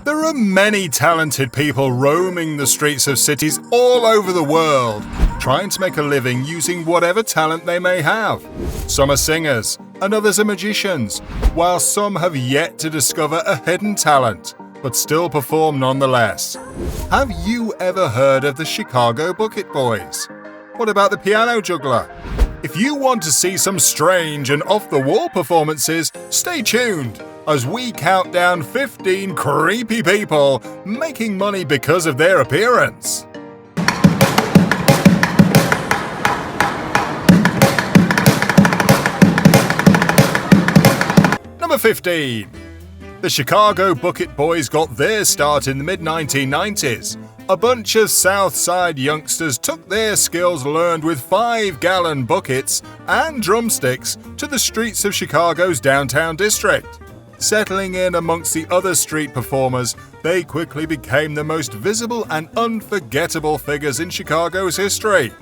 There are many talented people roaming the streets of cities all over the world, trying to make a living using whatever talent they may have. Some are singers, and others are magicians, while some have yet to discover a hidden talent, but still perform nonetheless. Have you ever heard of the Chicago Bucket Boys? What about the Piano Juggler? If you want to see some strange and off-the-wall performances, stay tuned as we count down 15 creepy people making money because of their appearance. Number 15. The Chicago Bucket Boys got their start in the mid-1990s. A bunch of South Side youngsters took their skills learned with 5-gallon buckets and drumsticks to the streets of Chicago's downtown district. Settling in amongst the other street performers, they quickly became the most visible and unforgettable figures in Chicago's history.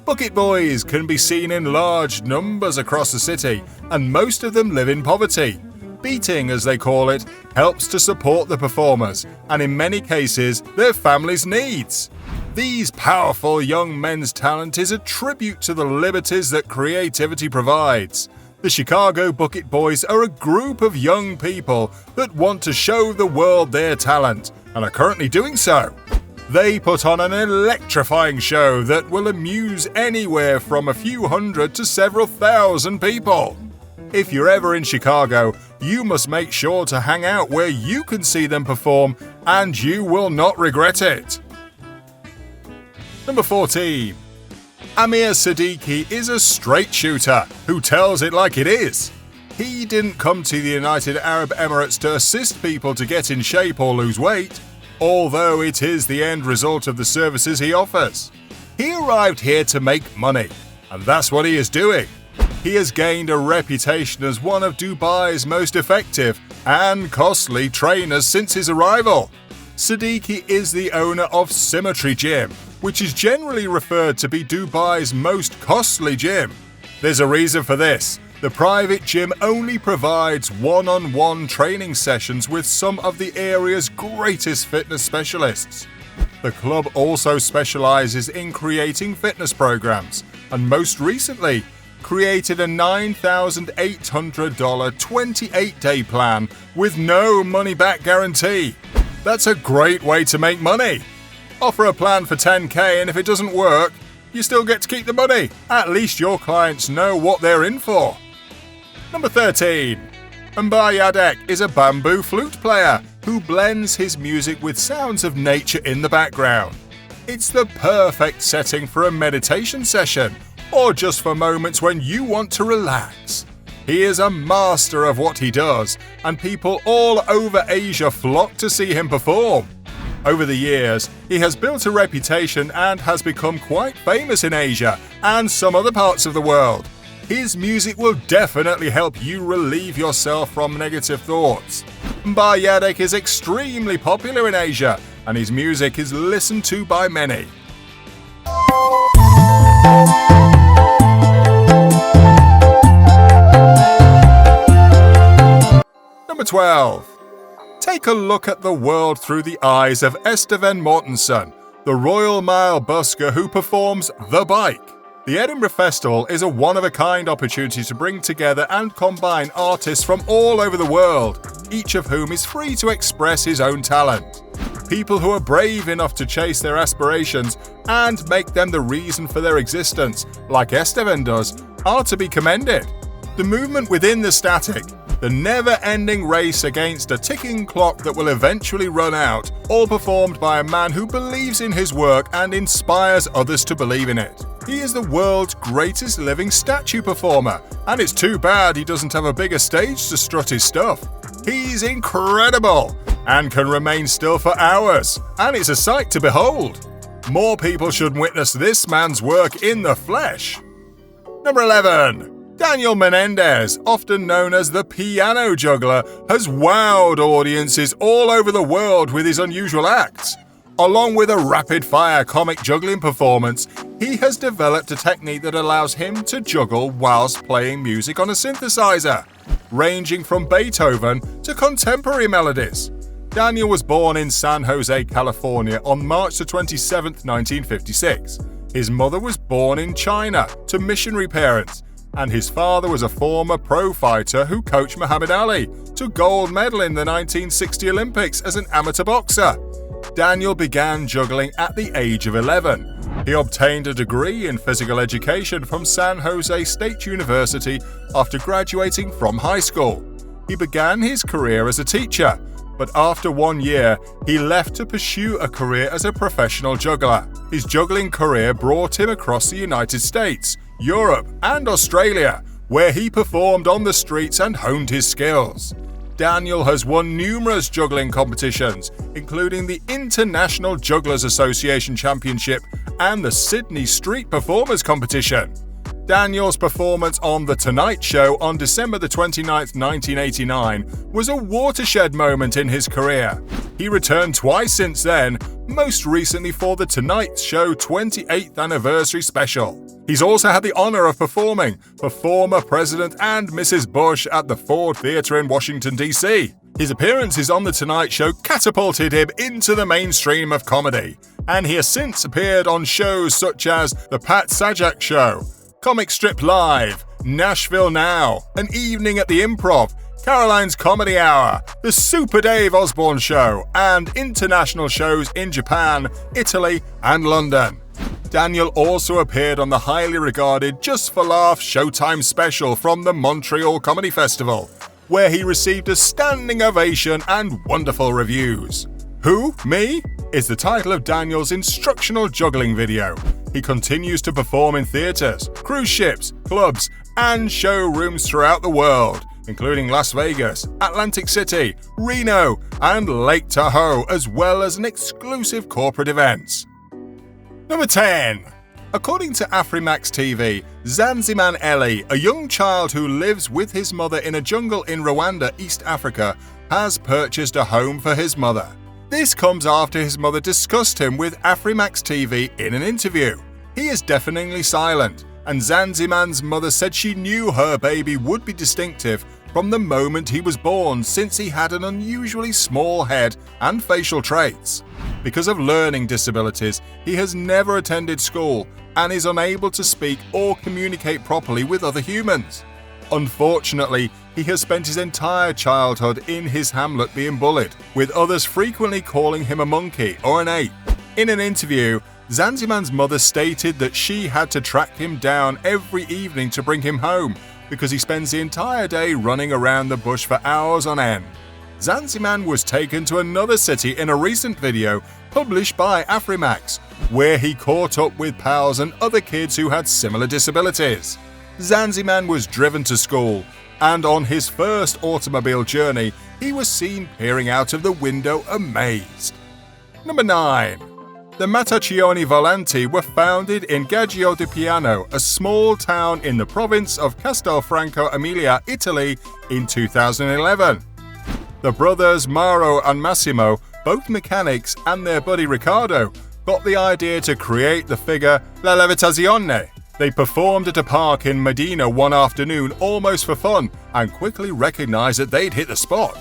Bucket Boys can be seen in large numbers across the city, and most of them live in poverty. Beating, as they call it, helps to support the performers, and in many cases, their families' needs. These powerful young men's talent is a tribute to the liberties that creativity provides. The Chicago Bucket Boys are a group of young people that want to show the world their talent, and are currently doing so. They put on an electrifying show that will amuse anywhere from a few hundred to several thousand people. If you're ever in Chicago, you must make sure to hang out where you can see them perform, and you will not regret it. Number 14. Amir Siddiqui is a straight shooter who tells it like it is. He didn't come to the United Arab Emirates to assist people to get in shape or lose weight, although it is the end result of the services he offers. He arrived here to make money, and that's what he is doing. He has gained a reputation as one of Dubai's most effective and costly trainers since his arrival. Siddiqui is the owner of Symmetry Gym, which is generally referred to be Dubai's most costly gym. There's a reason for this. The private gym only provides one-on-one training sessions with some of the area's greatest fitness specialists. The club also specializes in creating fitness programs, and most recently, created a $9,800 28-day plan with no money-back guarantee. That's a great way to make money. Offer a plan for $10,000 and if it doesn't work, you still get to keep the money. At least your clients know what they're in for. Number 13. Ambaya Deck is a bamboo flute player who blends his music with sounds of nature in the background. It's the perfect setting for a meditation session, or just for moments when you want to relax. He is a master of what he does, and people all over Asia flock to see him perform. Over the years, he has built a reputation and has become quite famous in Asia and some other parts of the world. His music will definitely help you relieve yourself from negative thoughts. Ambaya Deck is extremely popular in Asia, and his music is listened to by many. Number 12. Take a look at the world through the eyes of Estevan Mortensen, the Royal Mile busker who performs The Bike. The Edinburgh Festival is a one-of-a-kind opportunity to bring together and combine artists from all over the world, each of whom is free to express his own talent. People who are brave enough to chase their aspirations and make them the reason for their existence, like Estevan does, are to be commended. The movement within the static, the never-ending race against a ticking clock that will eventually run out, all performed by a man who believes in his work and inspires others to believe in it. He is the world's greatest living statue performer, and it's too bad he doesn't have a bigger stage to strut his stuff. He's incredible and can remain still for hours, and it's a sight to behold. More people should witness this man's work in the flesh. Number 11. Daniel Mendez, often known as the Piano Juggler, has wowed audiences all over the world with his unusual acts. Along with a rapid-fire comic juggling performance, he has developed a technique that allows him to juggle whilst playing music on a synthesizer. ranging from Beethoven to contemporary melodies. Daniel was born in San Jose, California on March 27, 1956. His mother was born in China to missionary parents, and his father was a former pro fighter who coached Muhammad Ali to gold medal in the 1960 Olympics as an amateur boxer. Daniel began juggling at the age of 11. He obtained a degree in physical education from San Jose State University after graduating from high school. He began his career as a teacher, but after 1 year, he left to pursue a career as a professional juggler. His juggling career brought him across the United States, Europe, and Australia, where he performed on the streets and honed his skills. Daniel has won numerous juggling competitions, including the International Jugglers Association Championship and the Sydney Street Performers Competition. Daniel's performance on The Tonight Show on December 29, 1989 was a watershed moment in his career. He returned twice since then, most recently for The Tonight Show 28th Anniversary Special. He's also had the honor of performing for former President and Mrs. Bush at the Ford Theatre in Washington, D.C. His appearances on The Tonight Show catapulted him into the mainstream of comedy, and he has since appeared on shows such as The Pat Sajak Show, Comic Strip Live, Nashville Now, An Evening at the Improv, Caroline's Comedy Hour, The Super Dave Osborne Show, and international shows in Japan, Italy, and London. Daniel also appeared on the highly regarded Just for Laughs Showtime special from the Montreal Comedy Festival, where he received a standing ovation and wonderful reviews. Who? Me? Is the title of Daniel's instructional juggling video. He continues to perform in theaters, cruise ships, clubs, and showrooms throughout the world, including Las Vegas, Atlantic City, Reno, and Lake Tahoe, as well as an exclusive corporate events. Number 10. According to Afrimax TV, Zanziman Eli, a young child who lives with his mother in a jungle in Rwanda, East Africa, has purchased a home for his mother. This comes after his mother discussed him with Afrimax TV in an interview. He is deafeningly silent, and Zanziman's mother said she knew her baby would be distinctive from the moment he was born, since he had an unusually small head and facial traits. Because of learning disabilities, he has never attended school and is unable to speak or communicate properly with other humans. Unfortunately, he has spent his entire childhood in his hamlet being bullied, with others frequently calling him a monkey or an ape. In an interview, Zanziman's mother stated that she had to track him down every evening to bring him home because he spends the entire day running around the bush for hours on end. Zanziman was taken to another city in a recent video published by Afrimax, where he caught up with pals and other kids who had similar disabilities. Zanziman was driven to school, and on his first automobile journey, he was seen peering out of the window amazed. Number 9. The Matacione Valentini were founded in Gaggio di Piano, a small town in the province of Castelfranco Emilia, Italy, in 2011. The brothers Mauro and Massimo, both mechanics, and their buddy Riccardo, got the idea to create the figure La Levitazione. They performed at a park in Medina one afternoon almost for fun and quickly recognized that they'd hit the spot.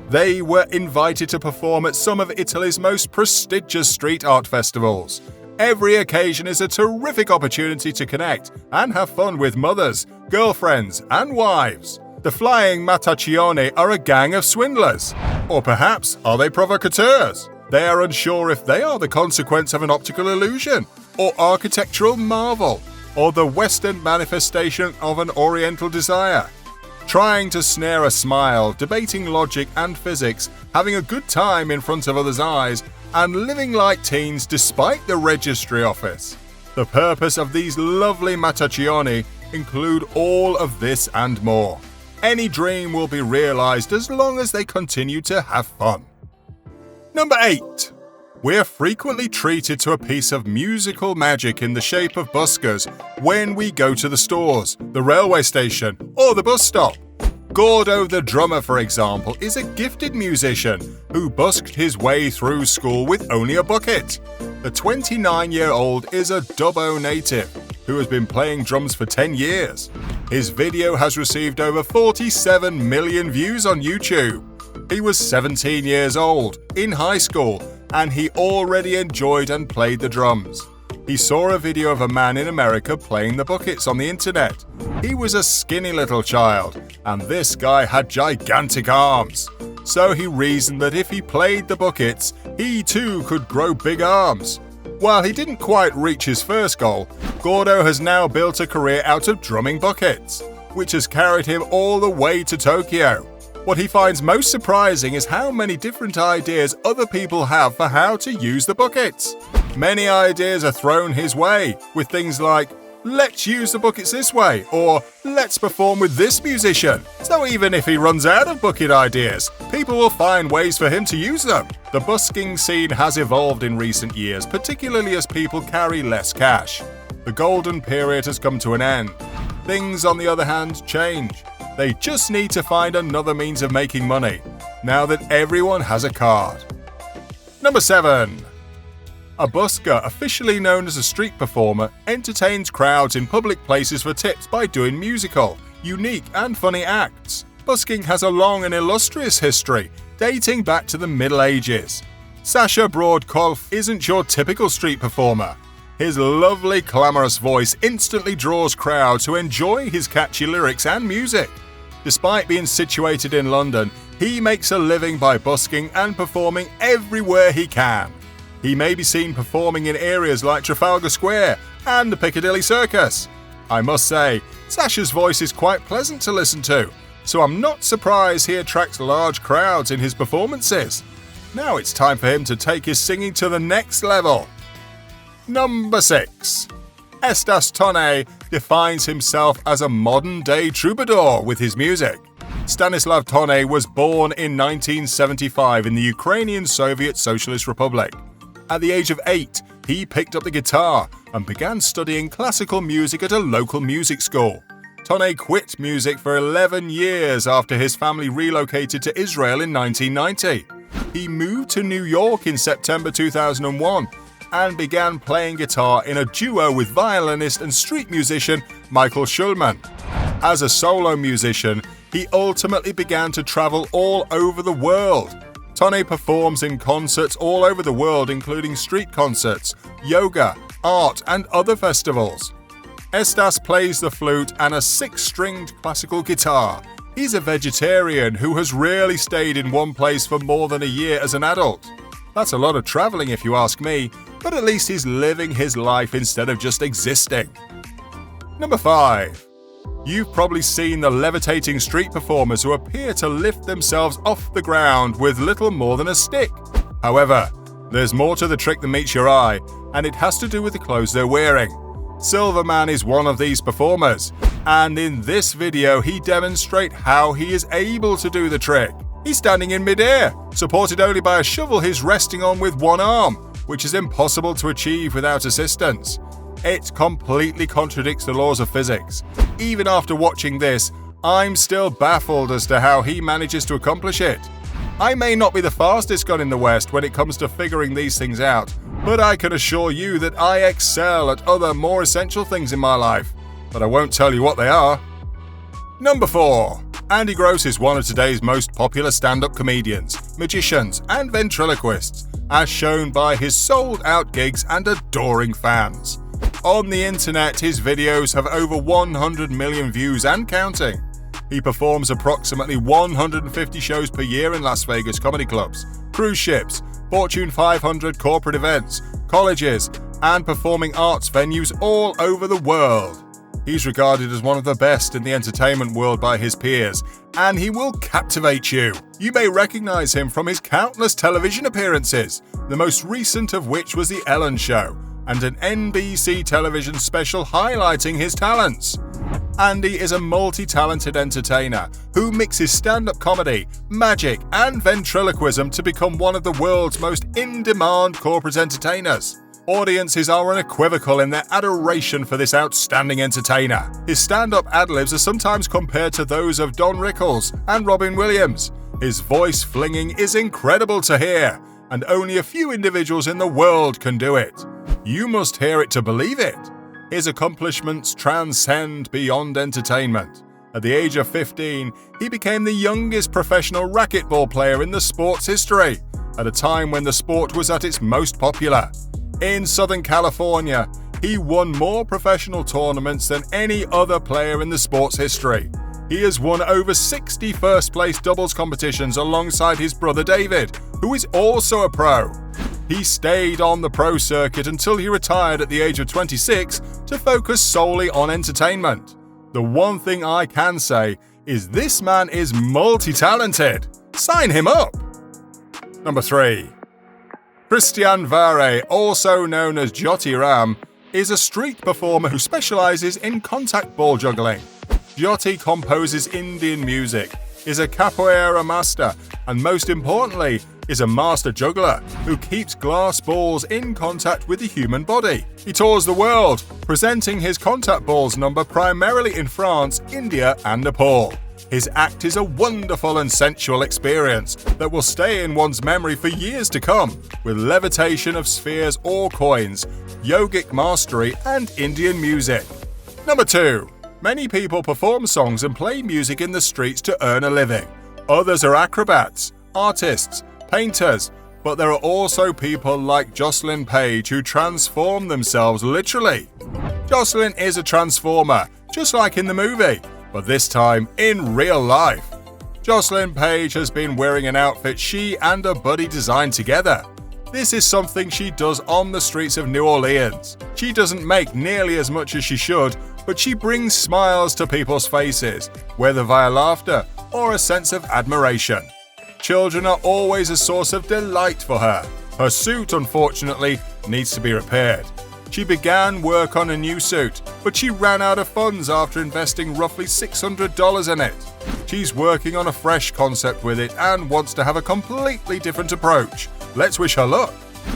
They were invited to perform at some of Italy's most prestigious street art festivals. Every occasion is a terrific opportunity to connect and have fun with mothers, girlfriends, and wives. The Flying Matacione are a gang of swindlers. Or perhaps are they provocateurs? They are unsure if they are the consequence of an optical illusion, or architectural marvel, or the Western manifestation of an Oriental desire. Trying to snare a smile, debating logic and physics, having a good time in front of others' eyes, and living like teens despite the registry office. The purpose of these lovely Matacione include all of this and more. Any dream will be realized as long as they continue to have fun. Number 8. We're frequently treated to a piece of musical magic in the shape of buskers when we go to the stores, the railway station, or the bus stop. Gordo the drummer, for example, is a gifted musician who busked his way through school with only a bucket. The 29-year-old is a Dubbo native who has been playing drums for 10 years. His video has received over 47 million views on YouTube. He was 17 years old, in high school, and he already enjoyed and played the drums. He saw a video of a man in America playing the buckets on the internet. He was a skinny little child, and this guy had gigantic arms. So he reasoned that if he played the buckets, he too could grow big arms. While he didn't quite reach his first goal, Gordo has now built a career out of drumming buckets, which has carried him all the way to Tokyo. What he finds most surprising is how many different ideas other people have for how to use the buckets. Many ideas are thrown his way, with things like, let's use the buckets this way, or let's perform with this musician. So even if he runs out of bucket ideas, people will find ways for him to use them. The busking scene has evolved in recent years, particularly as people carry less cash. The golden period has come to an end. Things, on the other hand, change. They just need to find another means of making money, now that everyone has a card. Number 7. A busker, officially known as a street performer, entertains crowds in public places for tips by doing musical, unique and funny acts. Busking has a long and illustrious history, dating back to the Middle Ages. Sasha Broadkolf isn't your typical street performer. His lovely, clamorous voice instantly draws crowds who enjoy his catchy lyrics and music. Despite being situated in London, he makes a living by busking and performing everywhere he can. He may be seen performing in areas like Trafalgar Square and the Piccadilly Circus. I must say, Sasha's voice is quite pleasant to listen to, so I'm not surprised he attracts large crowds in his performances. Now it's time for him to take his singing to the next level. Number 6. Estas Tone defines himself as a modern-day troubadour with his music. Stanislav Tone was born in 1975 in the Ukrainian Soviet Socialist Republic. At the age of 8, he picked up the guitar and began studying classical music at a local music school. Tone quit music for 11 years after his family relocated to Israel in 1990. He moved to New York in September 2001 and began playing guitar in a duo with violinist and street musician Michael Schulman. As a solo musician, he ultimately began to travel all over the world. Tone performs in concerts all over the world, including street concerts, yoga, art, and other festivals. Estas plays the flute and a 6-stringed classical guitar. He's a vegetarian who has rarely stayed in one place for more than a year as an adult. That's a lot of traveling if you ask me, but at least he's living his life instead of just existing. Number 5. You've probably seen the levitating street performers who appear to lift themselves off the ground with little more than a stick. However, there's more to the trick than meets your eye, and it has to do with the clothes they're wearing. Silverman is one of these performers, and in this video he demonstrates how he is able to do the trick. He's standing in midair, supported only by a shovel he's resting on with one arm, which is impossible to achieve without assistance. It completely contradicts the laws of physics. Even after watching this, I'm still baffled as to how he manages to accomplish it. I may not be the fastest gun in the West when it comes to figuring these things out, but I can assure you that I excel at other more essential things in my life. But I won't tell you what they are. Number 4. Andy Gross is one of today's most popular stand-up comedians, magicians, and ventriloquists, as shown by his sold-out gigs and adoring fans. On the internet, his videos have over 100 million views and counting. He performs approximately 150 shows per year in Las Vegas comedy clubs, cruise ships, Fortune 500 corporate events, colleges, and performing arts venues all over the world. He's regarded as one of the best in the entertainment world by his peers, and he will captivate you. You may recognize him from his countless television appearances, the most recent of which was The Ellen Show, and an NBC television special highlighting his talents. Andy is a multi-talented entertainer who mixes stand-up comedy, magic, and ventriloquism to become one of the world's most in-demand corporate entertainers. Audiences are unequivocal in their adoration for this outstanding entertainer. His stand-up ad-libs are sometimes compared to those of Don Rickles and Robin Williams. His voice flinging is incredible to hear, and only a few individuals in the world can do it. You must hear it to believe it. His accomplishments transcend beyond entertainment. At the age of 15, he became the youngest professional racquetball player in the sport's history, at a time when the sport was at its most popular. In Southern California, he won more professional tournaments than any other player in the sport's history. He has won over 60 first-place doubles competitions alongside his brother David, who is also a pro. He stayed on the pro circuit until he retired at the age of 26 to focus solely on entertainment. The one thing I can say is this man is multi-talented. Sign him up! Number 3. Christian Vare, also known as Jyoti Ram, is a street performer who specializes in contact ball juggling. Jyoti composes Indian music, is a capoeira master, and most importantly, is a master juggler who keeps glass balls in contact with the human body. He tours the world, presenting his contact balls number primarily in France, India, and Nepal. His act is a wonderful and sensual experience that will stay in one's memory for years to come, with levitation of spheres or coins, yogic mastery, and Indian music. Number 2. Many people perform songs and play music in the streets to earn a living. Others are acrobats, artists, painters, but there are also people like Jocelyn Page who transform themselves literally. Jocelyn is a transformer, just like in the movie, but this time in real life. Jocelyn Page has been wearing an outfit she and a buddy designed together. This is something she does on the streets of New Orleans. She doesn't make nearly as much as she should, but she brings smiles to people's faces, whether via laughter or a sense of admiration. Children are always a source of delight for her. Her suit, unfortunately, needs to be repaired. She began work on a new suit, but she ran out of funds after investing roughly $600 in it. She's working on a fresh concept with it and wants to have a completely different approach. Let's wish her luck.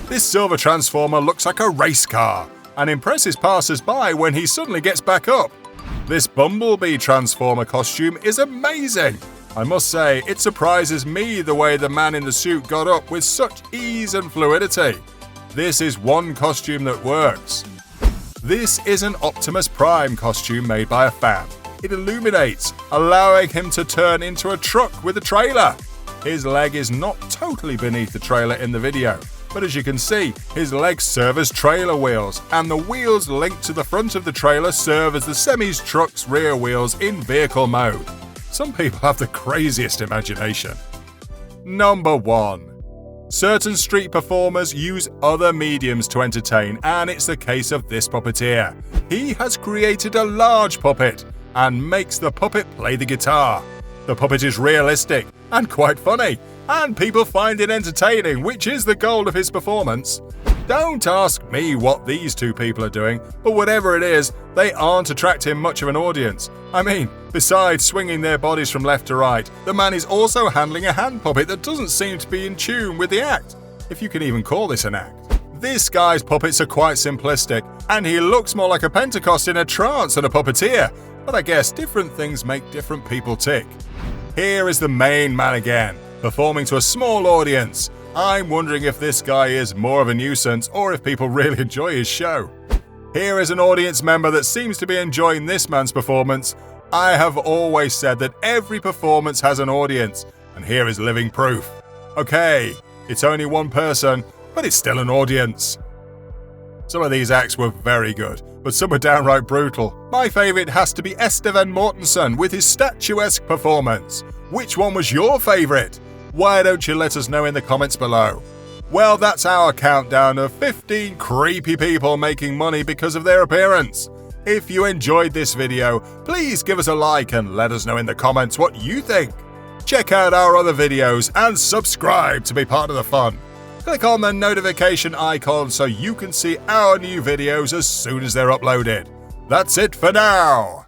This silver transformer looks like a race car and impresses passers-by when he suddenly gets back up. This bumblebee transformer costume is amazing. I must say, it surprises me the way the man in the suit got up with such ease and fluidity. This is one costume that works. This is an Optimus Prime costume made by a fan. It illuminates, allowing him to turn into a truck with a trailer. His leg is not totally beneath the trailer in the video, but as you can see, his legs serve as trailer wheels, and the wheels linked to the front of the trailer serve as the semi's truck's rear wheels in vehicle mode. Some people have the craziest imagination. Number 1. Certain street performers use other mediums to entertain, and it's the case of this puppeteer. He has created a large puppet and makes the puppet play the guitar. The puppet is realistic and quite funny, and people find it entertaining, which is the goal of his performance. Don't ask me what these two people are doing, but whatever it is, they aren't attracting much of an audience. I mean, besides swinging their bodies from left to right, the man is also handling a hand puppet that doesn't seem to be in tune with the act, if you can even call this an act. This guy's puppets are quite simplistic, and he looks more like a Pentecost in a trance than a puppeteer, but I guess different things make different people tick. Here is the main man again, performing to a small audience. I'm wondering if this guy is more of a nuisance or if people really enjoy his show. Here is an audience member that seems to be enjoying this man's performance. I have always said that every performance has an audience, and here is living proof. Okay, it's only one person, but it's still an audience. Some of these acts were very good, but some were downright brutal. My favourite has to be Esteban Mortensen with his statuesque performance. Which one was your favourite? Why don't you let us know in the comments below? Well, that's our countdown of 15 creepy people making money because of their appearance. If you enjoyed this video, please give us a like and let us know in the comments what you think. Check out our other videos and subscribe to be part of the fun. Click on the notification icon so you can see our new videos as soon as they're uploaded. That's it for now.